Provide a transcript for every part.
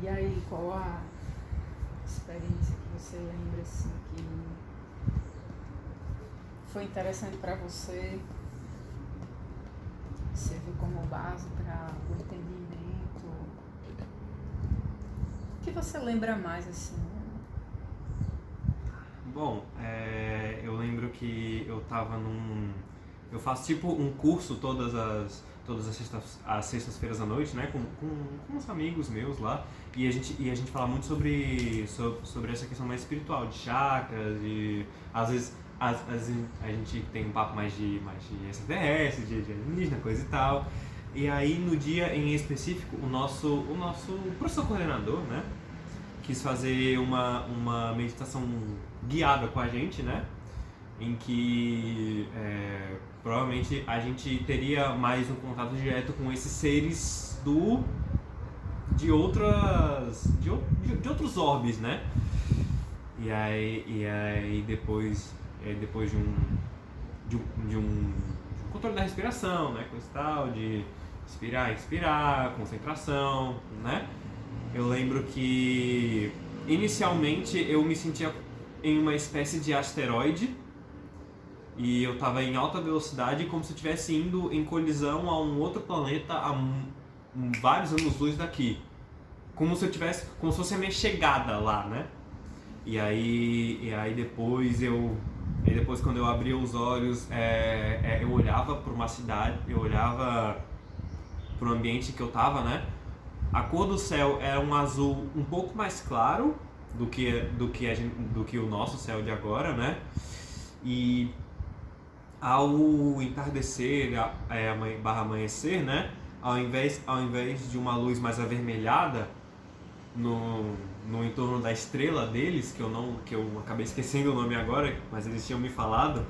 E aí, qual a experiência que você lembra assim que foi interessante para você, serviu como base para o entendimento? O que você lembra mais assim? Bom, eu lembro que eu tava num... Eu faço tipo um curso todas as sextas-feiras à noite, né? Com uns amigos meus lá. E a gente fala muito sobre essa questão mais espiritual, de chakras, de... Às vezes a gente tem um papo mais de extraterrestre, de alienígena, coisa e tal. E aí no dia em específico, o nosso professor coordenador, né? Quis fazer uma meditação guiada com a gente, né? Em que provavelmente a gente teria mais um contato direto com esses seres de outros orbes, né? E aí depois de um controle da respiração, né? Coisa e tal, de inspirar, expirar, concentração, né? Eu lembro que inicialmente eu me sentia em uma espécie de asteroide e eu estava em alta velocidade como se eu estivesse indo em colisão a um outro planeta a vários anos-luz daqui. Como se fosse a minha chegada lá, né? E aí depois quando eu abria os olhos, eu olhava para uma cidade, eu olhava para o ambiente que eu tava, né? A cor do céu é um azul um pouco mais claro do que o nosso céu de agora, né? E ao entardecer, barra amanhecer, né? Ao invés de uma luz mais avermelhada no entorno da estrela deles, que eu acabei esquecendo o nome agora, mas eles tinham me falado,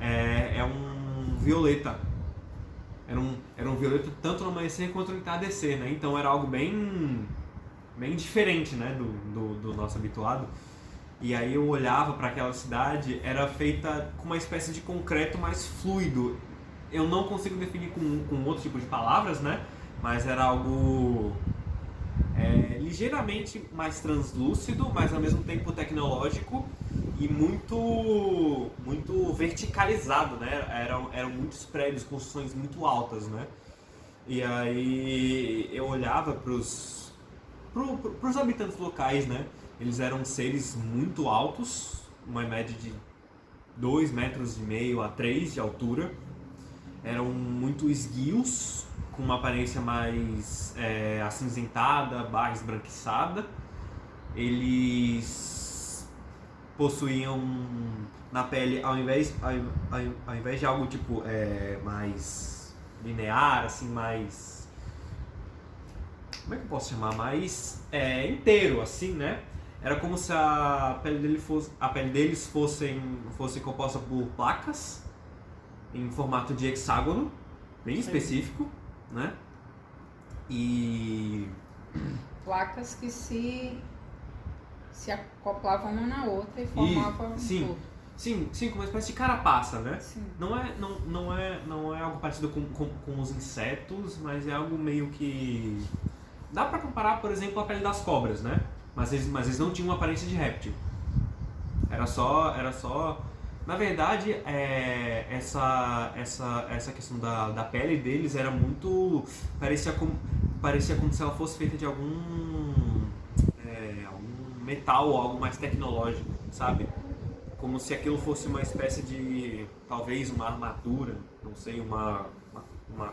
é um violeta. Era um violeta tanto no amanhecer quanto no entardecer, né? Então era algo bem diferente, né, do nosso habituado. E aí eu olhava para aquela cidade, era feita com uma espécie de concreto mais fluido. Eu não consigo definir com outro tipo de palavras, né? Mas era algo ligeiramente mais translúcido, mas ao mesmo tempo tecnológico e muito verticalizado, né? Eram muitos prédios, construções muito altas, né? E aí eu olhava pros habitantes locais, né? Eles eram seres muito altos, uma média de 2,5 metros a 3 de altura. Eram muito esguios, com uma aparência mais acinzentada, barra esbranquiçada. Eles possuíam na pele, ao invés de algo tipo mais linear, assim, mais... Como é que eu posso chamar? Mais inteiro, assim, né? Era como se a pele deles fosse composta por placas em formato de hexágono, bem específico, né? E Placas que se acoplavam uma na outra e formavam um todo. Sim, como uma espécie de carapaça, né? Sim. Não é algo parecido com os insetos, mas é algo meio que... Dá pra comparar, por exemplo, a pele das cobras, né? Mas eles não tinham uma aparência de réptil. Era só... Na verdade, essa questão da pele deles era muito... Parecia como se ela fosse feita de algum metal ou algo mais tecnológico, sabe? Como se aquilo fosse uma espécie de... Talvez uma armadura, não sei, uma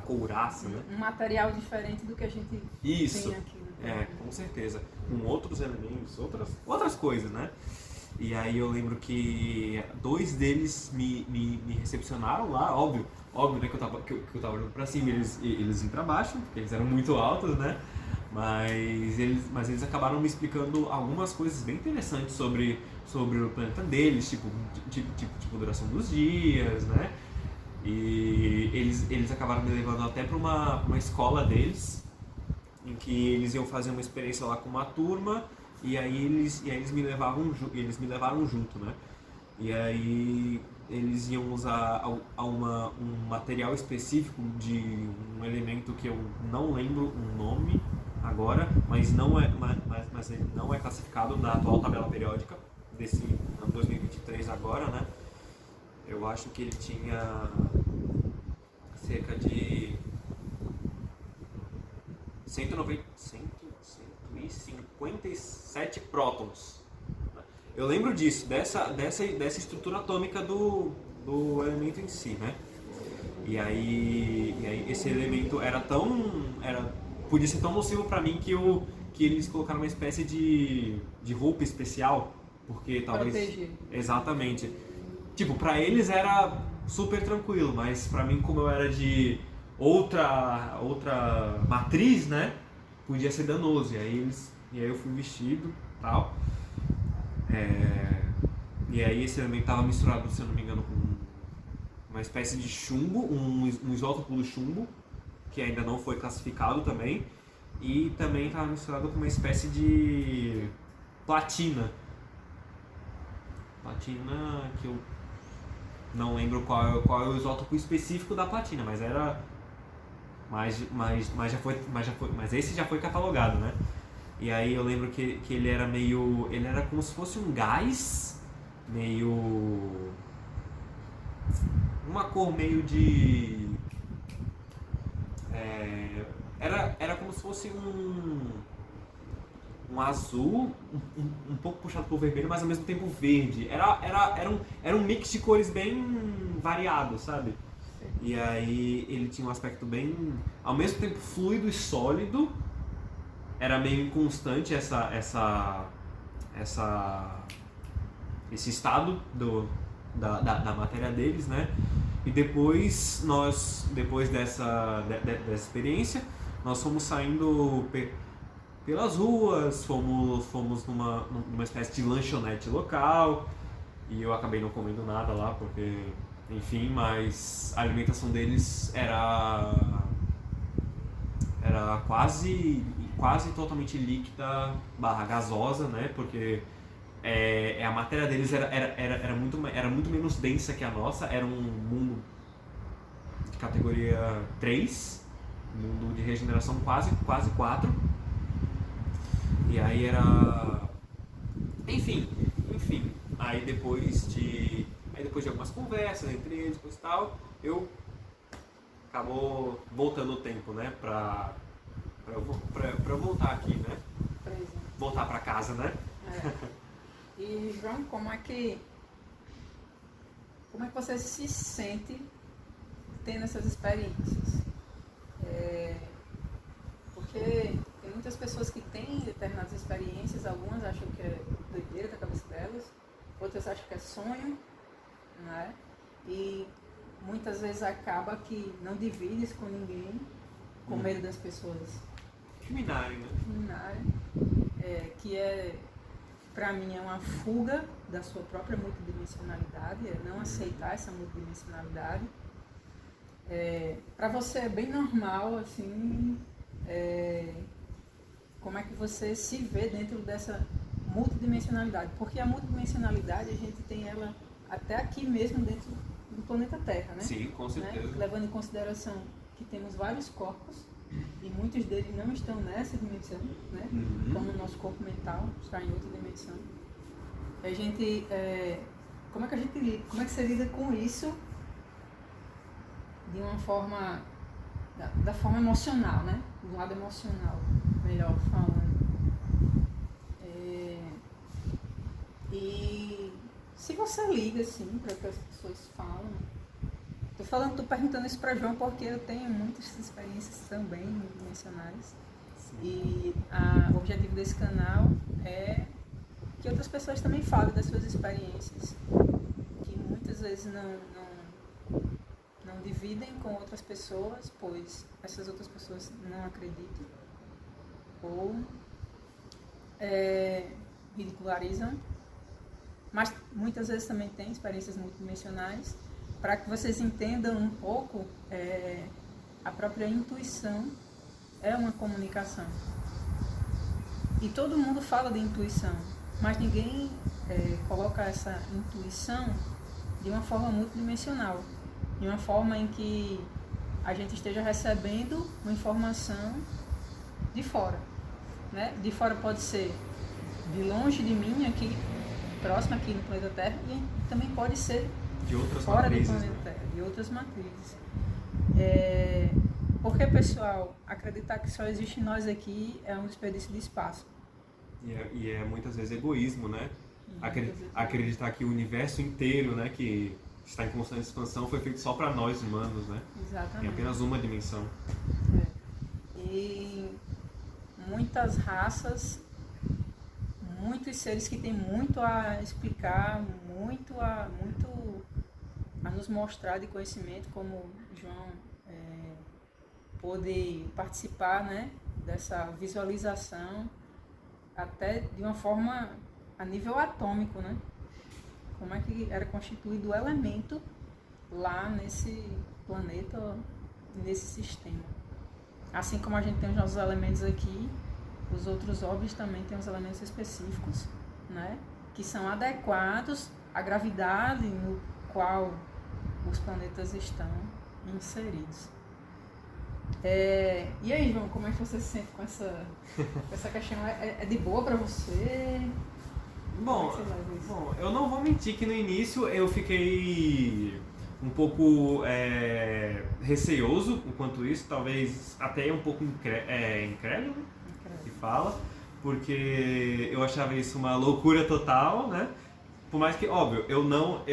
couraça, né? Um material diferente do que a gente Isso, tem aqui. Né? com certeza. Com outros elementos, outras coisas, né? E aí eu lembro que 2 deles me recepcionaram lá, óbvio, né, que eu tava olhando pra cima e eles iam pra baixo, porque eles eram muito altos, né? Mas eles acabaram me explicando algumas coisas bem interessantes sobre o planeta deles, tipo duração dos dias, né? E eles acabaram me levando até pra uma escola deles, em que eles iam fazer uma experiência lá com uma turma, e aí eles me levaram junto, né? E aí eles iam usar um material específico de um elemento que eu não lembro o nome, agora, mas ele não é classificado na atual tabela periódica desse ano 2023 agora, né? Eu acho que ele tinha cerca de 157 prótons. Eu lembro disso, dessa estrutura atômica do elemento em si, né? E aí esse elemento podia ser tão nocivo pra mim que eles colocaram uma espécie de roupa especial, porque talvez... Proteger. Exatamente. Tipo, pra eles era super tranquilo, mas pra mim, como eu era de outra matriz, né, podia ser danoso. E aí eu fui vestido e tal. E aí esse elemento estava misturado, se eu não me engano, com uma espécie de chumbo, um isótopo do chumbo, que ainda não foi classificado também, e também estava misturado com uma espécie de platina. Platina que eu não lembro qual é o isótopo específico da platina, mas era... Mas esse já foi catalogado, né? E aí eu lembro que ele era meio... Ele era como se fosse um gás, meio... Uma cor meio de... Era como se fosse um azul, um pouco puxado pro vermelho, mas ao mesmo tempo verde. Era um mix de cores bem variado, sabe? E aí ele tinha um aspecto bem... Ao mesmo tempo fluido e sólido. Era meio inconstante esse estado da matéria deles, né? E depois dessa experiência, nós fomos saindo pelas ruas, fomos numa espécie de lanchonete local, e eu acabei não comendo nada lá, porque, enfim, mas a alimentação deles era quase totalmente líquida / gasosa, né? Porque a matéria deles era muito menos densa que a nossa, era um mundo de categoria 3, mundo de regeneração quase 4. E aí era... Enfim. Aí depois de algumas conversas entre eles e tal, acabou voltando o tempo, né? Pra eu voltar aqui, né? Voltar pra casa, né? E João, como é que você se sente tendo essas experiências? Porque tem muitas pessoas que têm determinadas experiências, algumas acham que é doideira da cabeça delas, outras acham que é sonho, né? E muitas vezes acaba que não divide isso com ninguém, com medo das pessoas Criminarem, né? Que pra mim é uma fuga da sua própria multidimensionalidade, é não aceitar essa multidimensionalidade. Pra você é bem normal, assim, como é que você se vê dentro dessa multidimensionalidade? Porque a multidimensionalidade a gente tem ela até aqui mesmo dentro do planeta Terra, né? Sim, com certeza. Né? Levando em consideração que temos vários corpos e muitos deles não estão nessa dimensão, né? Como o nosso corpo mental está em outra dimensão. A gente, como é que você lida com isso de uma forma, da forma emocional, né? Do lado emocional, melhor falando. E se você liga assim para o que as pessoas falam. Tô perguntando isso para João porque eu tenho muitas experiências também dimensionais. E o objetivo desse canal é que outras pessoas também falem das suas experiências, que muitas vezes não dividem com outras pessoas, pois essas outras pessoas não acreditam ou ridicularizam, mas muitas vezes também tem experiências multidimensionais, para que vocês entendam um pouco a própria intuição é uma comunicação. E todo mundo fala de intuição, mas ninguém coloca essa intuição de uma forma multidimensional, de uma forma em que a gente esteja recebendo uma informação de fora. né? De fora pode ser de longe de mim, aqui, próximo aqui no planeta Terra, e também pode ser de outras fora matrizes, do planeta né? Terra, de outras matrizes. Porque, pessoal, acreditar que só existe nós aqui é um desperdício de espaço. E é muitas vezes egoísmo, né? Vezes Acreditar que o universo inteiro, né, que está em constante expansão, foi feito só para nós humanos, né? Exatamente. Em apenas uma dimensão. E muitas raças, muitos seres que têm muito a explicar, muito a nos mostrar de conhecimento, como João pôde participar, né, dessa visualização, até de uma forma a nível atômico, né? Como é que era constituído o elemento lá nesse planeta, nesse sistema. Assim como a gente tem os nossos elementos aqui, os outros orbes também têm os elementos específicos, né? Que são adequados à gravidade no qual os planetas estão inseridos. E aí, João, como é que você se sente com essa questão? É de boa para você? Bom, eu não vou mentir que no início eu fiquei um pouco receoso enquanto isso, talvez até um pouco incrédulo, que fala, porque eu achava isso uma loucura total, né? Por mais que, óbvio, eu não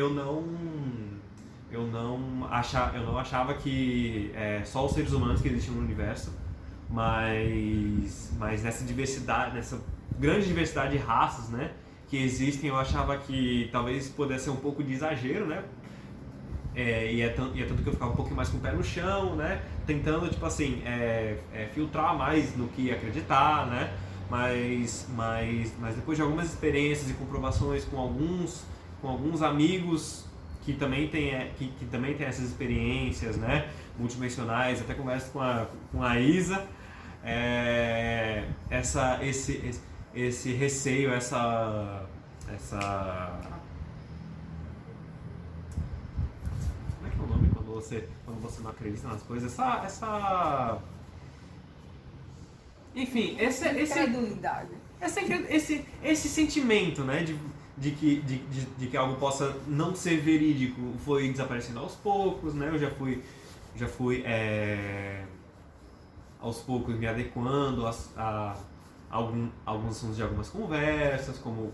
achava que só os seres humanos que existiam no universo, mas nessa diversidade, nessa grande diversidade de raças, né, que existem, eu achava que talvez pudesse ser um pouco de exagero, né? E é tanto que eu ficava um pouquinho mais com o pé no chão, né? Tentando, tipo assim, filtrar mais no que acreditar, né? Mas depois de algumas experiências e comprovações com alguns amigos que também tem essas experiências, né, multidimensionais, até converso com a Isa, esse receio, essa como é que é o nome quando você não acredita nas coisas, enfim, esse sentimento, né, de que algo possa não ser verídico foi desaparecendo aos poucos, né? Eu já fui aos poucos me adequando a alguns assuntos de algumas conversas, como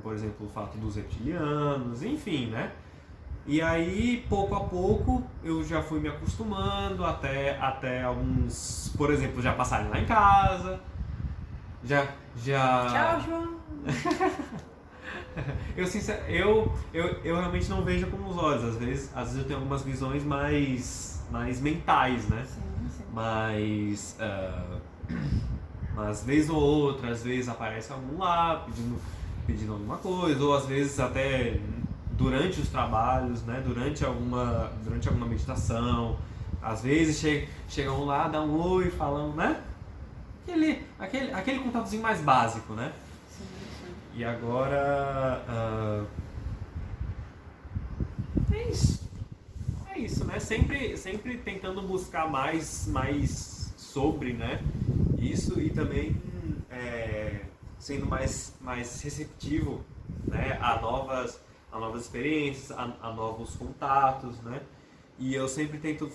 por exemplo o fato dos reptilianos, enfim, né? E aí, pouco a pouco, eu já fui me acostumando até alguns, por exemplo, já passarem lá em casa, já... Tchau, João! Eu realmente não vejo com os olhos, às vezes eu tenho algumas visões mais mentais, né? Sim. Mas vez ou outra, às vezes aparece algum lá pedindo alguma coisa, ou às vezes até durante os trabalhos, né? Durante alguma meditação, às vezes chegam lá, dá um oi, falando, né? Aquele contatozinho mais básico, né? Sim. E agora é isso, né? Sempre tentando buscar mais sobre, né, isso, e também sendo mais receptivo, né, a novas experiências, a novos contatos, né? E eu sempre tento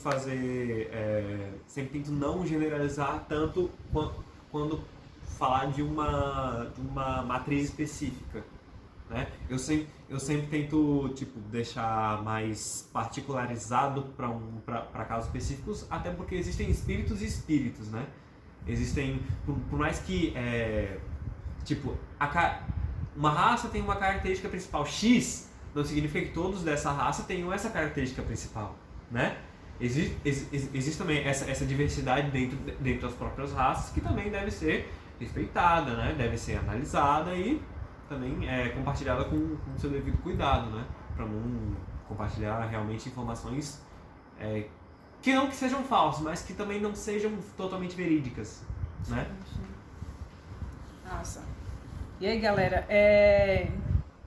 sempre tento não generalizar tanto quando falar de uma matriz específica, né? Eu sempre tento, tipo, deixar mais particularizado para casos específicos, até porque existem espíritos e espíritos, né? Existem, por mais que tipo, uma raça tem uma característica principal X, não significa que todos dessa raça tenham essa característica principal, né? Existe também essa diversidade dentro das próprias raças, que também deve ser respeitada, né? Deve ser analisada e também compartilhada com o seu devido cuidado, né? Para não compartilhar realmente informações que não que sejam falsas, mas que também não sejam totalmente verídicas, né? Nossa. E aí, galera,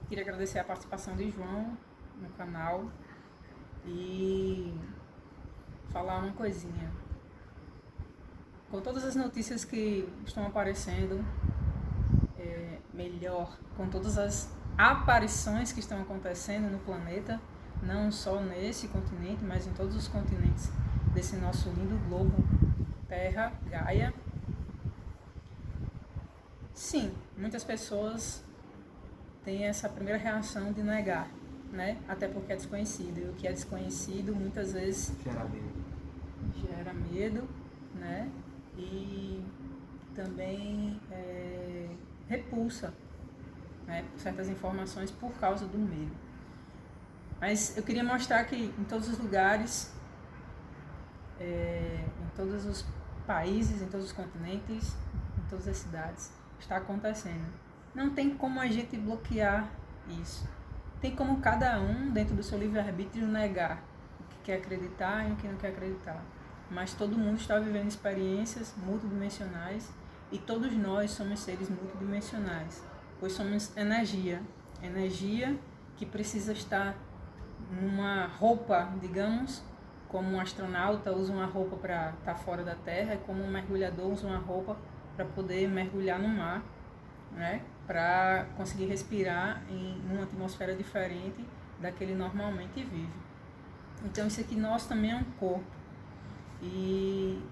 queria agradecer a participação de João no canal e falar uma coisinha. com todas as notícias que estão aparecendo, melhor, com todas as aparições que estão acontecendo no planeta, não só nesse continente, mas em todos os continentes desse nosso lindo globo Terra, Gaia. Sim, muitas pessoas têm essa primeira reação de negar, né? Até porque é desconhecido, e o que é desconhecido muitas vezes gera medo, né? E também repulsa, né? Certas informações por causa do medo. Mas eu queria mostrar que em todos os lugares, em todos os países, em todos os continentes, em todas as cidades, está acontecendo. Não tem como a gente bloquear isso. Tem como cada um, dentro do seu livre-arbítrio, negar o que quer acreditar e o que não quer acreditar. Mas todo mundo está vivendo experiências multidimensionais e todos nós somos seres multidimensionais, pois somos energia. Energia que precisa estar numa roupa, digamos, como um astronauta usa uma roupa para estar fora da Terra, como um mergulhador usa uma roupa para poder mergulhar no mar, né? Para conseguir respirar em uma atmosfera diferente da que ele normalmente vive. Então isso aqui nosso também é um corpo. E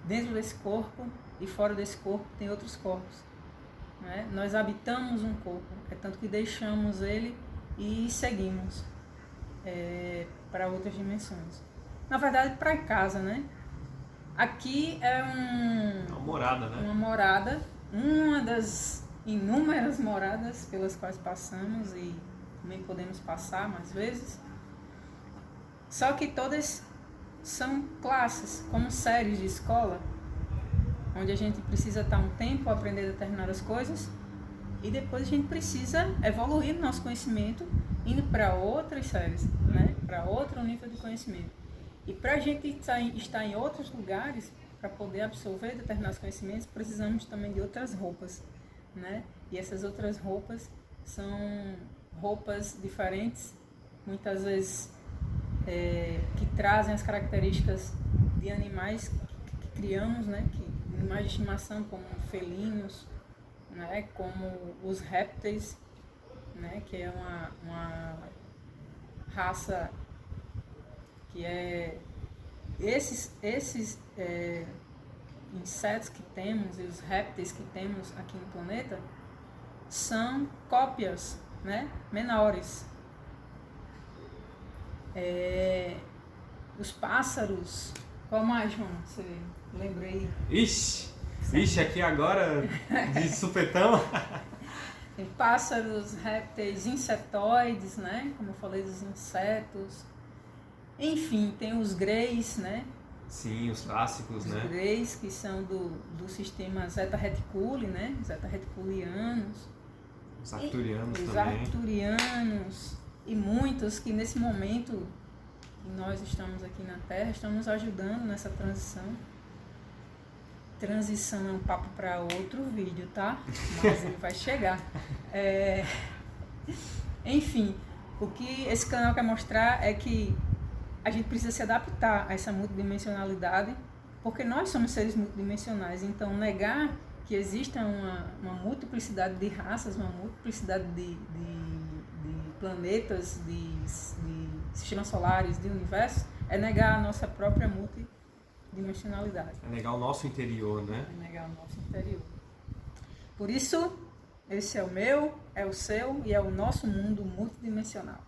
dentro desse corpo e fora desse corpo tem outros corpos, né? Nós habitamos um corpo, é tanto que deixamos ele e seguimos para outras dimensões. Na verdade, para casa, né? Aqui é uma morada, né? Uma morada, uma das inúmeras moradas pelas quais passamos e também podemos passar mais vezes. Só que todas são classes, como séries de escola, onde a gente precisa estar um tempo a aprender determinadas coisas e depois a gente precisa evoluir no nosso conhecimento, indo para outras séries, né? Para outro nível de conhecimento. E para a gente estar em outros lugares, para poder absorver determinados conhecimentos, precisamos também de outras roupas, né? E essas outras roupas são roupas diferentes, muitas vezes que trazem as características de animais que criamos, né? Animais de estimação, como felinos, né? Como os répteis, né? Que é uma raça que é esses insetos que temos e os répteis que temos aqui no planeta são cópias, né? Menores. Os pássaros, qual mais, João? Você lembra aí? Ixi, aqui agora de supetão. Tem pássaros, répteis, insetoides, né? Como eu falei, dos insetos. Enfim, tem os greys, né? Sim, os clássicos, né? Os greys, que são do sistema Zeta Reticuli, né? Zeta Reticulianos. Os arcturianos também. Os arcturianos. E muitos que nesse momento que nós estamos aqui na Terra, estão nos ajudando nessa transição. Transição é um papo para outro vídeo, tá? Mas ele vai chegar. Enfim, o que esse canal quer mostrar é que a gente precisa se adaptar a essa multidimensionalidade, porque nós somos seres multidimensionais. Então, negar que exista uma multiplicidade de raças, uma multiplicidade de planetas, de sistemas solares, de universos, é negar a nossa própria multidimensionalidade. É negar o nosso interior, né? É negar o nosso interior. Por isso, esse é o meu, é o seu e é o nosso mundo multidimensional.